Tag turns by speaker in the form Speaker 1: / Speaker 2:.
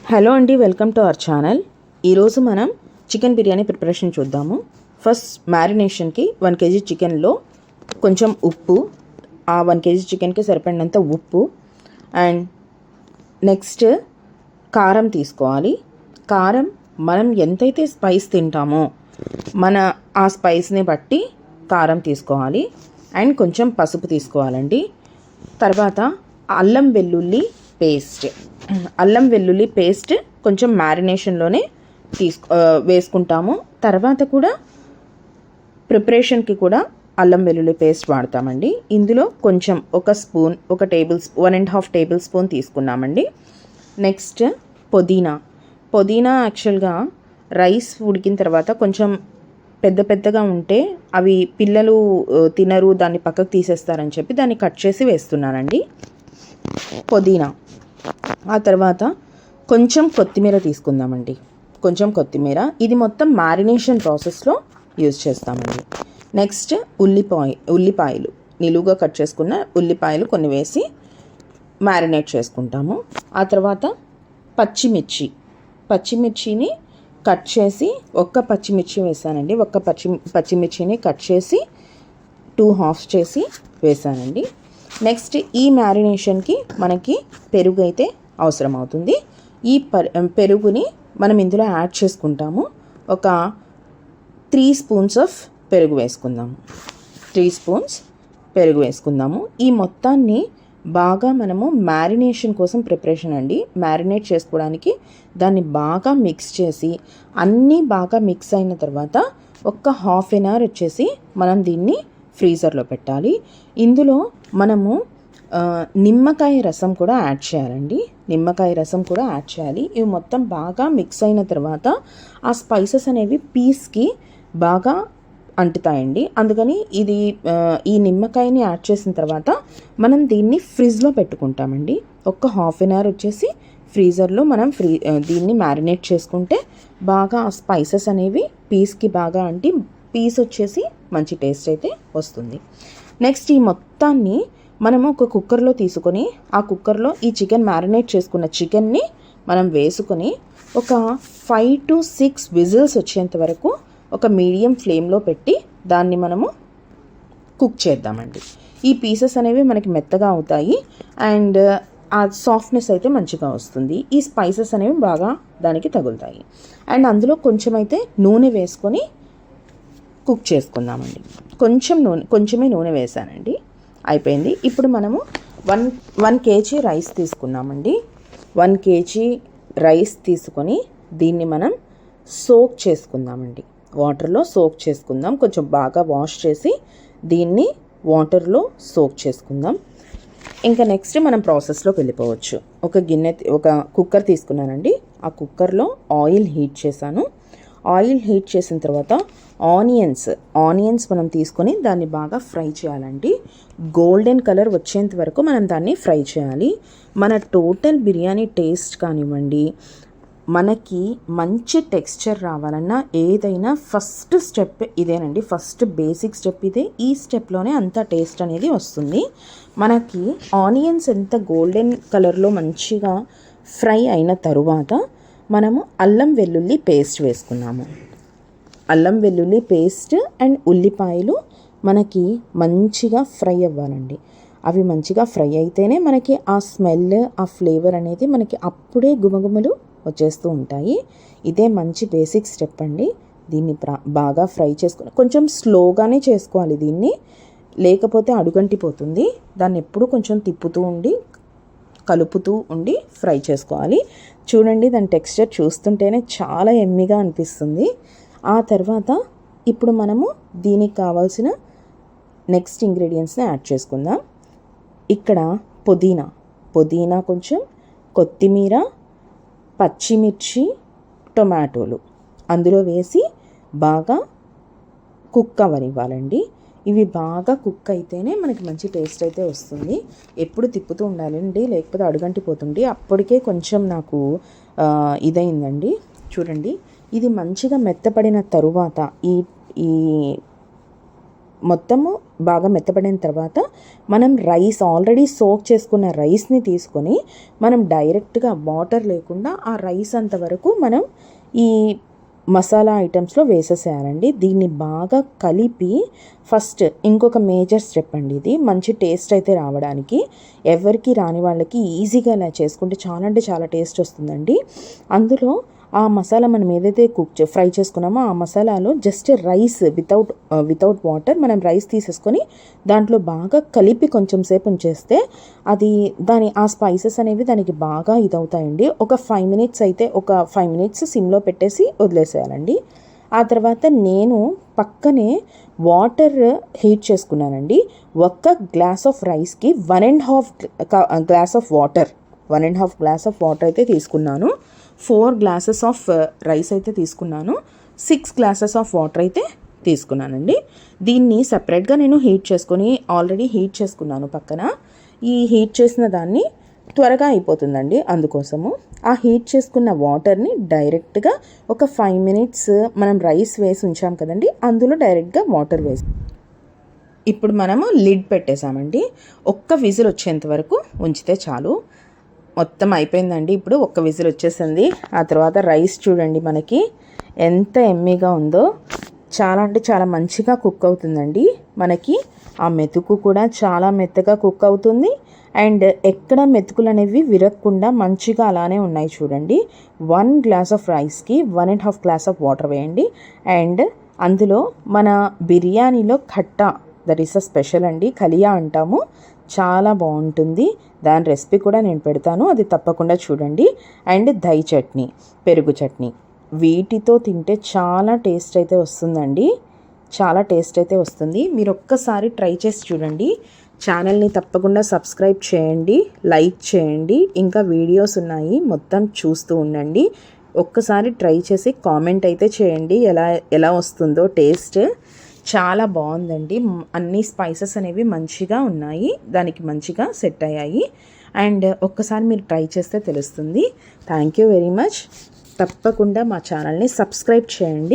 Speaker 1: Hello అండి, welcome to our channel. ఈరోజు మనం చికెన్ బిర్యానీ ప్రిపరేషన్ చూద్దాము. ఫస్ట్ మ్యారినేషన్కి 1 kg చికెన్లో కొంచెం ఉప్పు, ఆ 1 kg చికెన్కి సరిపడినంత ఉప్పు అండ్ నెక్స్ట్ కారం తీసుకోవాలి. కారం మనం ఎంతైతే స్పైస్ తింటామో ఆ స్పైస్ని బట్టి కారం తీసుకోవాలి. అండ్ కొంచెం పసుపు తీసుకోవాలండి. తర్వాత అల్లం వెల్లుల్లి పేస్ట్ కొంచెం మ్యారినేషన్లోనే వేసుకుంటాము. తర్వాత కూడా ప్రిపరేషన్కి కూడా అల్లం వెల్లుల్లి పేస్ట్ వాడతామండి. ఇందులో కొంచెం 1.5 టేబుల్ స్పూన్ తీసుకున్నామండి. నెక్స్ట్ పుదీనా యాక్చువల్గా రైస్ ఉడికిన తర్వాత కొంచెం పెద్దగా ఉంటే అవి పిల్లలు తినరు, దాన్ని పక్కకు తీసేస్తారని చెప్పి దాన్ని కట్ చేసి వేస్తున్నానండి. పుదీనా. ఆ తర్వాత కొంచెం కొత్తిమీర తీసుకుందామండి. ఇది మొత్తం మ్యారినేషన్ ప్రాసెస్లో యూజ్ చేస్తామండి. నెక్స్ట్ ఉల్లిపాయలు నిలువుగా కట్ చేసుకున్న ఉల్లిపాయలు కొన్ని వేసి మ్యారినేట్ చేసుకుంటాము. ఆ తర్వాత పచ్చిమిర్చిని కట్ చేసి ఒక్క పచ్చిమిర్చి వేసానండి. పచ్చిమిర్చిని కట్ చేసి 2 halves చేసి వేసానండి. నెక్స్ట్ ఈ మ్యారినేషన్కి మనకి పెరుగు అయితే అవసరం అవుతుంది. ఈ పెరుగుని మనం ఇందులో యాడ్ చేసుకుంటాము. ఒక 3 స్పూన్స్ ఆఫ్ పెరుగు వేసుకుందాము. 3 స్పూన్స్ పెరుగు వేసుకుందాము. ఈ మొత్తాన్ని బాగా మనము మ్యారినేషన్ కోసం ప్రిపరేషన్ అండి, మ్యారినేట్ చేసుకోవడానికి దాన్ని బాగా మిక్స్ చేసి అన్నీ బాగా మిక్స్ అయిన తర్వాత ఒక 1/2 hour వచ్చేసి మనం దీన్ని ఫ్రీజర్లో పెట్టాలి. ఇందులో మనము నిమ్మకాయ రసం కూడా యాడ్ చేయాలండి. ఇవి మొత్తం బాగా మిక్స్ అయిన తర్వాత ఆ స్పైసెస్ అనేవి పీస్కి బాగా అంటుతాయండి. అందుకని ఈ నిమ్మకాయని యాడ్ చేసిన తర్వాత మనం దీన్ని ఫ్రిడ్జ్లో పెట్టుకుంటామండి. ఒక 1/2 hour వచ్చేసి ఫ్రీజర్లో మనం దీన్ని మ్యారినేట్ చేసుకుంటే బాగా ఆ స్పైసెస్ అనేవి పీస్కి బాగా అంటి పీస్ వచ్చేసి మంచి టేస్ట్ అయితే వస్తుంది. నెక్స్ట్ ఈ మొత్తాన్ని మనము ఒక కుక్కర్లో తీసుకొని ఆ కుక్కర్లో ఈ మ్యారినేట్ చేసుకున్న చికెన్ని మనం వేసుకొని ఒక 5 to 6 విజిల్స్ వచ్చేంత వరకు ఒక మీడియం ఫ్లేమ్లో పెట్టి దాన్ని మనము కుక్ చేద్దామండి. ఈ పీసెస్ అనేవి మనకి మెత్తగా అవుతాయి అండ్ ఆ సాఫ్ట్నెస్ అయితే మంచిగా వస్తుంది. ఈ స్పైసెస్ అనేవి బాగా దానికి తగులుతాయి. అండ్ అందులో కొంచెం అయితే నూనె వేసుకొని కుక్ చేసుకుందామండి. కొంచెమే నూనె వేసానండి. అయిపోయింది. ఇప్పుడు మనము 1 kg రైస్ తీసుకున్నామండి. 1 kg రైస్ తీసుకొని దీన్ని మనం సోక్ చేసుకుందామండి. వాటర్లో సోక్ చేసుకుందాం. కొంచెం బాగా వాష్ చేసి దీన్ని వాటర్లో సోక్ చేసుకుందాం. ఇంకా నెక్స్ట్ మనం ప్రాసెస్లోకి వెళ్ళిపోవచ్చు. ఒక కుక్కర్ తీసుకున్నానండి. ఆ కుక్కర్లో ఆయిల్ హీట్ చేశాను. ఆయిల్ హీట్ చేసిన తర్వాత ఆనియన్స్ మనం తీసుకొని దాన్ని బాగా ఫ్రై చేయాలండి. గోల్డెన్ కలర్ వచ్చేంత వరకు మనం దాన్ని ఫ్రై చేయాలి. మన టోటల్ బిర్యానీ టేస్ట్ కానివ్వండి, మనకి మంచి టెక్స్చర్ రావాలన్నా ఏదైనా ఫస్ట్ స్టెప్ ఇదేనండి. ఫస్ట్ బేసిక్ స్టెప్ ఇదే. ఈ స్టెప్లోనే అంత టేస్ట్ అనేది వస్తుంది. మనకి ఆనియన్స్ ఎంత గోల్డెన్ కలర్లో మంచిగా ఫ్రై అయిన తరువాత మనము అల్లం వెల్లుల్లి పేస్ట్ వేసుకున్నాము. అల్లం వెల్లుల్లి పేస్ట్ అండ్ ఉల్లిపాయలు మనకి మంచిగా ఫ్రై అవ్వాలండి. అవి మంచిగా ఫ్రై అయితేనే మనకి ఆ స్మెల్, ఆ ఫ్లేవర్ అనేది మనకి అప్పుడే గుమగుమలు వచ్చేస్తూ ఉంటాయి. ఇదే మంచి బేసిక్ స్టెప్ అండి. దీన్ని బాగా ఫ్రై చేసుకుని కొంచెం స్లోగానే చేసుకోవాలి దీన్ని, లేకపోతే అడుగంటిపోతుంది. దాన్ని ఎప్పుడు కొంచెం కలుపుతూ ఉండి ఫ్రై చేసుకోవాలి. చూడండి, దాని టెక్స్చర్ చూస్తుంటేనే చాలా ఎమ్మిగా అనిపిస్తుంది. ఆ తర్వాత ఇప్పుడు మనము దీనికి కావాల్సిన నెక్స్ట్ ఇంగ్రీడియంట్స్ని యాడ్ చేసుకుందాం. ఇక్కడ పుదీనా కొంచెం, కొత్తిమీర, పచ్చిమిర్చి, టొమాటోలు అందులో వేసి బాగా కుక్ అవ్వనివ్వాలండి. ఇవి బాగా కుక్ అయితేనే మనకి మంచి టేస్ట్ అయితే వస్తుంది. ఎప్పుడు తిప్పుతూ ఉండాలండి, లేకపోతే అడుగంటిపోతుంది. అప్పటికే కొంచెం నాకు ఇదైందండి. చూడండి, ఇది మంచిగా మెత్తపడిన తరువాత ఈ మొత్తము బాగా మెత్తబడిన తర్వాత మనం రైస్ ఆల్రెడీ సోక్ చేసుకున్న రైస్ని తీసుకొని మనం డైరెక్ట్గా వాటర్ లేకుండా ఆ రైస్ అంతవరకు మనం ఈ మసాలా ఐటమ్స్లో వేసేసేయాలండి. దీన్ని బాగా కలిపి ఫస్ట్ ఇంకొక మేజర్ స్టెప్ అండి ఇది, మంచి టేస్ట్ అయితే రావడానికి. ఎవరికి రాని వాళ్ళకి ఈజీగా ఇలా చేసుకుంటే చాలా అంటే చాలా టేస్ట్ వస్తుందండి. అందులో ఆ మసాలా మనం ఏదైతే ఫ్రై చేసుకున్నామో ఆ మసాలాలో జస్ట్ రైస్ వితౌట్ వాటర్ మనం రైస్ తీసేసుకొని దాంట్లో బాగా కలిపి కొంచెం సేపు ఉంచేస్తే అది ఆ స్పైసెస్ అనేవి దానికి బాగా ఇదవుతాయండి. ఒక 5 మినిట్స్ అయితే ఒక 5 మినిట్స్ సిమ్లో పెట్టేసి వదిలేసేయాలండి. ఆ తర్వాత నేను పక్కనే వాటర్ హీట్ చేసుకున్నానండి. ఒక్క గ్లాస్ ఆఫ్ రైస్కి 1.5 glass of water 1.5 glass of water అయితే తీసుకున్నాను. 4 గ్లాసెస్ ఆఫ్ రైస్ అయితే తీసుకున్నాను. 6 గ్లాసెస్ ఆఫ్ వాటర్ అయితే తీసుకున్నానండి. దీన్ని సపరేట్గా నేను ఆల్రెడీ హీట్ చేసుకున్నాను పక్కన. ఈ హీట్ చేసిన దాన్ని త్వరగా అయిపోతుందండి, అందుకోసము ఆ హీట్ చేసుకున్న వాటర్ని డైరెక్ట్గా ఒక 5 మినిట్స్ మనం రైస్ వేసి ఉంచాం కదండి, అందులో డైరెక్ట్గా వాటర్ వేసి ఇప్పుడు మనము లిడ్ పెట్టేసామండి. ఒక్క విజిల్ వచ్చేంత వరకు ఉంచితే చాలు. మొత్తం అయిపోయిందండి. ఇప్పుడు ఒక్క విజిల్ వచ్చేసింది. ఆ తర్వాత రైస్ చూడండి మనకి ఎంత ఎమ్మీగా ఉందో. చాలా అంటే చాలా మంచిగా కుక్ అవుతుందండి. మనకి ఆ మెతుకు కూడా చాలా మెత్తగా కుక్ అవుతుంది. అండ్ ఎక్కడ మెతుకులు అనేవి విరగకుండా మంచిగా అలానే ఉన్నాయి చూడండి. 1 గ్లాస్ ఆఫ్ రైస్కి 1.5 గ్లాస్ ఆఫ్ వాటర్ వేయండి. అండ్ అందులో మన బిర్యానీలో khatta, that is a special అండి, కలియా అంటాము, చాలా బాగుంటుంది. దాని రెసిపీ కూడా నేను పెడతాను, అది తప్పకుండా చూడండి. అండ్ దహి చట్నీ, పెరుగు చట్నీ, వీటితో తింటే చాలా టేస్ట్ అయితే వస్తుందండి. చాలా టేస్ట్ అయితే వస్తుంది. మీరు ఒక్కసారి ట్రై చేసి చూడండి. ఛానల్ని తప్పకుండా సబ్స్క్రైబ్ చేయండి, లైక్ చేయండి. ఇంకా వీడియోస్ ఉన్నాయి, మొత్తం చూస్తూ ఉండండి. ఒక్కసారి ట్రై చేసి కామెంట్ అయితే చేయండి ఎలా వస్తుందో టేస్ట్. చాలా బాగుందండి. అన్ని స్పైసెస్ అనేవి మంచిగా ఉన్నాయి, దానికి మంచిగా సెట్ అయ్యాయి. అండ్ ఒక్కసారి మీరు ట్రై చేస్తే తెలుస్తుంది. Thank you very much. తప్పకుండా మా ఛానల్ని సబ్స్క్రైబ్ చేయండి.